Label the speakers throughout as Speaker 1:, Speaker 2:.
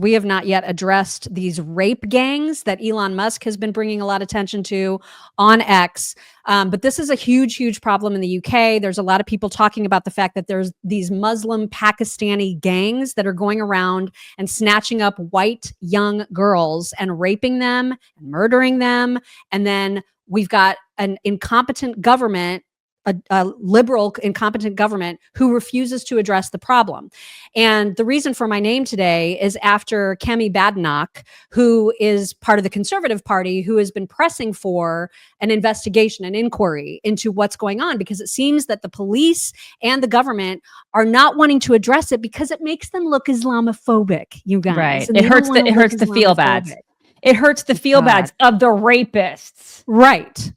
Speaker 1: We have not yet addressed these rape gangs that Elon Musk has been bringing a lot of attention to on X. But this is a huge, huge problem in the UK. There's a lot of people talking about the fact that there's these Muslim Pakistani gangs that are going around and snatching up white young girls and raping them and murdering them. And then we've got an incompetent government, a liberal, incompetent government who refuses to address the problem. And the reason for my name today is after Kemi Badenoch, who is part of the Conservative Party, who has been pressing for an investigation, an inquiry into what's going on, because it seems that the police and the government are not wanting to address it because it makes them look Islamophobic, you guys.
Speaker 2: Right. It hurts the feel bads. It hurts the feel bads of the rapists.
Speaker 1: Right.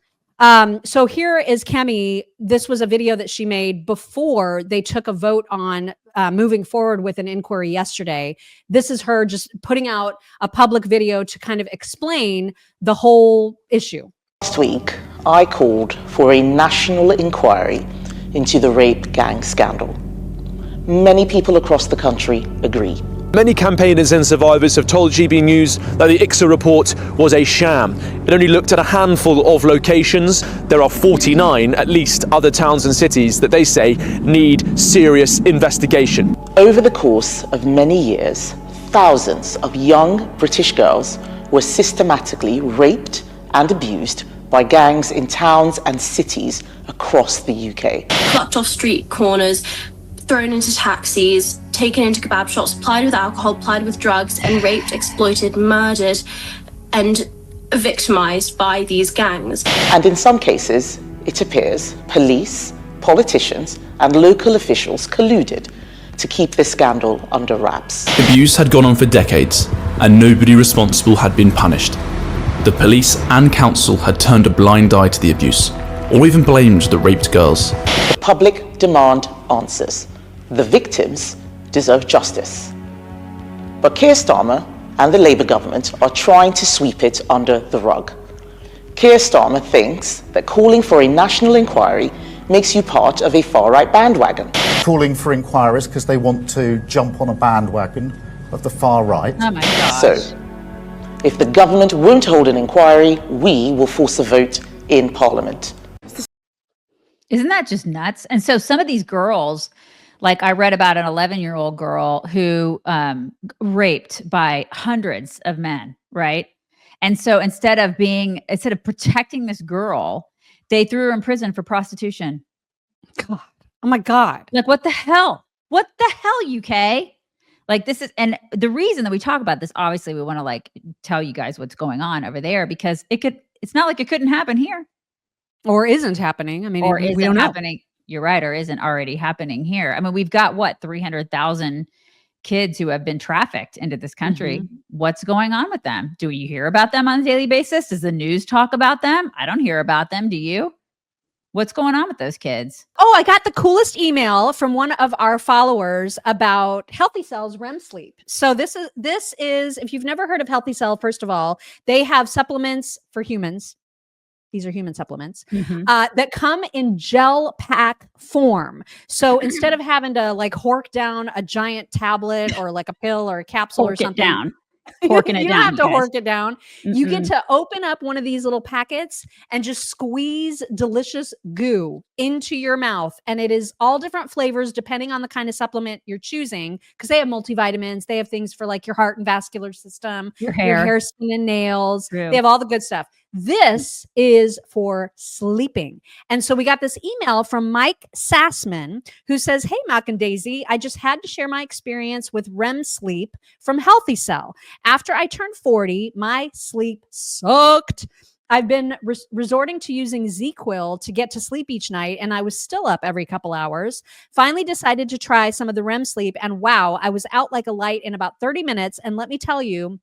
Speaker 1: So here is Kemi. This was a video that she made before they took a vote on moving forward with an inquiry yesterday. This is her just putting out a public video to kind of explain the whole issue.
Speaker 3: Last week, I called for a national inquiry into the rape gang scandal. Many people across the country agree.
Speaker 4: Many campaigners and survivors have told GB News that the ICSA report was a sham. It only looked at a handful of locations. There are 49, at least, other towns and cities that they say need serious investigation.
Speaker 3: Over the course of many years, thousands of young British girls were systematically raped and abused by gangs in towns and cities across the UK.
Speaker 5: Plucked off street corners, thrown into taxis, taken into kebab shops, plied with alcohol, plied with drugs, and raped, exploited, murdered, and victimized by these gangs.
Speaker 3: And in some cases, it appears police, politicians, and local officials colluded to keep this scandal under wraps.
Speaker 6: Abuse had gone on for decades, and nobody responsible had been punished. The police and council had turned a blind eye to the abuse, or even blamed the raped girls.
Speaker 3: The public demand answers. The victims deserve justice. But Keir Starmer and the Labour government are trying to sweep it under the rug. Keir Starmer thinks that calling for a national inquiry makes you part of a far-right bandwagon.
Speaker 7: Calling for inquiries because they want to jump on a bandwagon of the far right.
Speaker 2: Oh my gosh.
Speaker 3: So, if the government won't hold an inquiry, we will force a vote in Parliament.
Speaker 2: Isn't that just nuts? And so some of these girls, like I read about an 11-year-old girl who raped by hundreds of men, right? And so instead of protecting this girl, they threw her in prison for prostitution.
Speaker 1: God. Oh my God.
Speaker 2: Like, what the hell? What the hell, UK? Like, this is, and the reason that we talk about this, obviously we want to like tell you guys what's going on over there, because it's not like it couldn't happen here.
Speaker 1: Or isn't happening. I mean,
Speaker 2: or
Speaker 1: we
Speaker 2: isn't
Speaker 1: don't know.
Speaker 2: happening. You're right. Or isn't already happening here. I mean, we've got what, 300,000 kids who have been trafficked into this country. Mm-hmm. What's going on with them? Do you hear about them on a daily basis? Does the news talk about them? I don't hear about them. Do you? What's going on with those kids?
Speaker 1: Oh, I got the coolest email from one of our followers about Healthy Cell's REM sleep. So this is, if you've never heard of Healthy Cell, first of all, they have supplements for humans. These are human supplements that come in gel pack form. So instead of having to like hork down a giant tablet or like a pill or a capsule or something,
Speaker 2: Horking it down.
Speaker 1: You don't have to hork it down. Mm-hmm. You get to open up one of these little packets and just squeeze delicious goo into your mouth. And it is all different flavors depending on the kind of supplement you're choosing, because they have multivitamins. They have things for like your heart and vascular system, your hair, skin, and nails. True. They have all the good stuff. This is for sleeping. And so we got this email from Mike Sassman, who says, "Hey, Mac and Daisy, I just had to share my experience with REM sleep from Healthy Cell. After I turned 40, my sleep sucked. I've been resorting to using ZQuil to get to sleep each night, and I was still up every couple hours. Finally decided to try some of the REM sleep, and wow, I was out like a light in about 30 minutes. And let me tell you,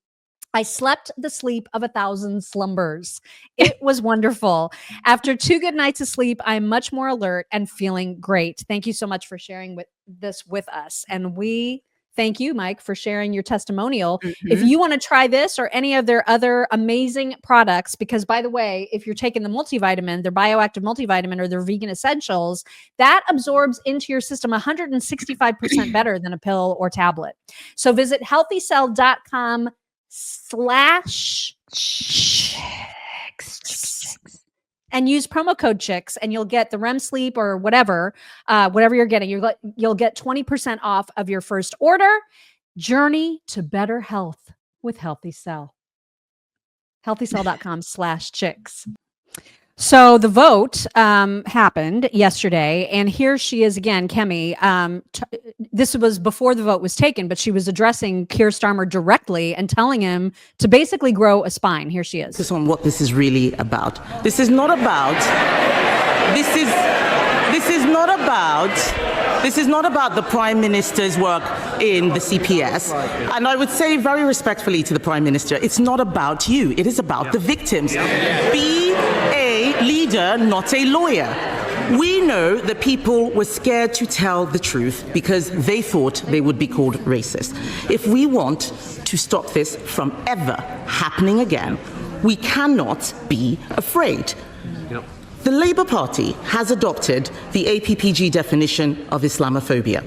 Speaker 1: I slept the sleep of 1,000 slumbers. It was wonderful. After 2 good nights of sleep, I'm much more alert and feeling great. Thank you so much for sharing this with us." And we thank you, Mike, for sharing your testimonial. If you want to try this or any of their other amazing products, because by the way, if you're taking the multivitamin, their bioactive multivitamin or their vegan essentials, that absorbs into your system 165% better than a pill or tablet. So visit healthycell.com/chicks and use promo code chicks, and you'll get the REM sleep or whatever you're getting. You'll get 20% off of your first order. Journey to better health with Healthy Cell. healthycell.com/chicks. So the vote happened yesterday, and here she is again, Kemi. This was before the vote was taken, but she was addressing Keir Starmer directly and telling him to basically grow a spine. Here she is.
Speaker 8: Focus on what this is really about. This is not about the Prime Minister's work in the CPS. And I would say very respectfully to the Prime Minister, it's not about you. It is about the victims. Be a leader, not a lawyer. We know that people were scared to tell the truth because they thought they would be called racist. If we want to stop this from ever happening again, we cannot be afraid. The Labour Party has adopted the APPG definition of Islamophobia.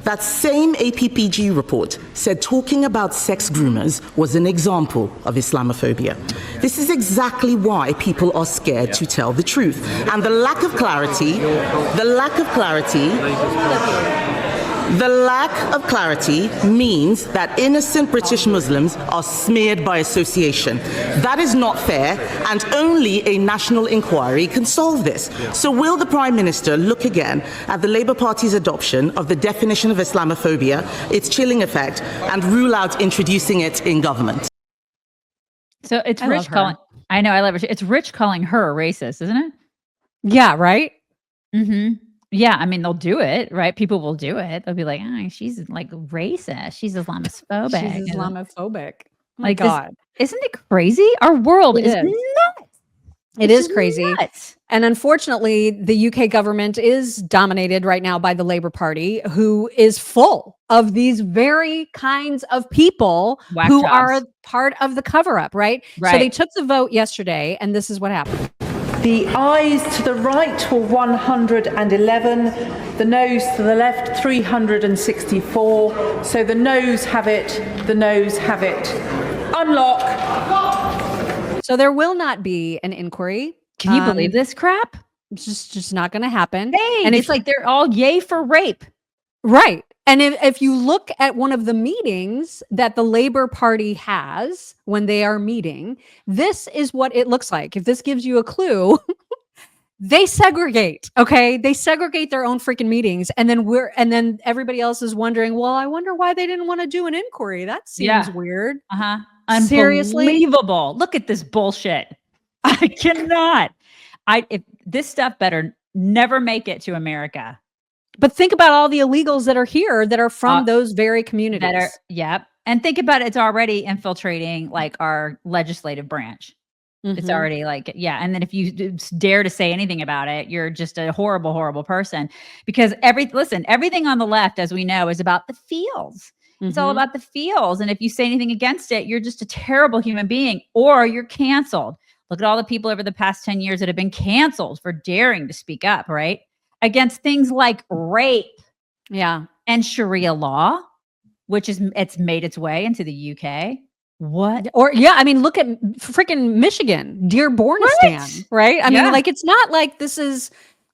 Speaker 8: That same APPG report said talking about sex groomers was an example of Islamophobia. This is exactly why people are scared to tell the truth. And the lack of clarity means that innocent British Muslims are smeared by association. That is not fair, and only a national inquiry can solve this. So will the Prime Minister look again at the Labour Party's adoption of the definition of Islamophobia, its chilling effect, and rule out introducing it in government?
Speaker 2: So it's Rich calling. I know, I love her. It's Rich calling her a racist, isn't it?
Speaker 1: Yeah, right?
Speaker 2: Mm-hmm. Yeah, I mean, they'll do it, right? People will do it. They'll be like, oh, she's like racist. She's Islamophobic.
Speaker 1: She's Islamophobic. Oh my
Speaker 2: like,
Speaker 1: God.
Speaker 2: Isn't it crazy? Our world is nuts.
Speaker 1: It is crazy. Nuts. And unfortunately, the UK government is dominated right now by the Labour Party, who is full of these very kinds of people who are part of the cover-up, right? So they took the vote yesterday, and this is what happened.
Speaker 9: The ayes to the right were 111, the noes to the left 364. So the noes have it, the noes have it. Unlock.
Speaker 1: So there will not be an inquiry.
Speaker 2: Can you believe this crap?
Speaker 1: It's just not going to happen.
Speaker 2: Hey, and it's like they're all yay for rape.
Speaker 1: Right. And if you look at one of the meetings that the Labour Party has when they are meeting, this is what it looks like. If this gives you a clue, they segregate. Okay. They segregate their own freaking meetings. And then everybody else is wondering, well, I wonder why they didn't want to do an inquiry. That seems weird.
Speaker 2: Seriously? Unbelievable. Look at this bullshit. I cannot. If this stuff better never make it to America.
Speaker 1: But think about all the illegals that are here that are from those very communities.
Speaker 2: And think about it's already infiltrating like our legislative branch. Mm-hmm. It's already like, and then if you dare to say anything about it, you're just a horrible, horrible person. Because everything on the left, as we know, is about the feels. Mm-hmm. It's all about the feels. And if you say anything against it, you're just a terrible human being or you're canceled. Look at all the people over the past 10 years that have been canceled for daring to speak up, right? Against things like rape, and Sharia law, which it's made its way into the UK. What?
Speaker 1: Or I mean, look at freaking Michigan, Dearbornistan, right? I mean, like it's not like this is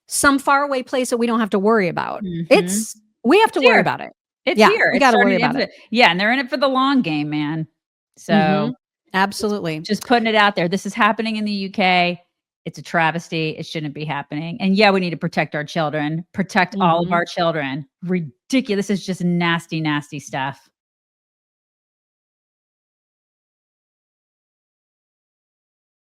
Speaker 1: some faraway place that we don't have to worry about. Mm-hmm. We have to worry about it.
Speaker 2: It's here.
Speaker 1: We got to worry about it.
Speaker 2: Yeah, and they're in it for the long game, man. So
Speaker 1: absolutely,
Speaker 2: just putting it out there. This is happening in the UK. It's a travesty. It shouldn't be happening. And we need to protect our children, protect all of our children. Ridiculous. This is just nasty, nasty stuff.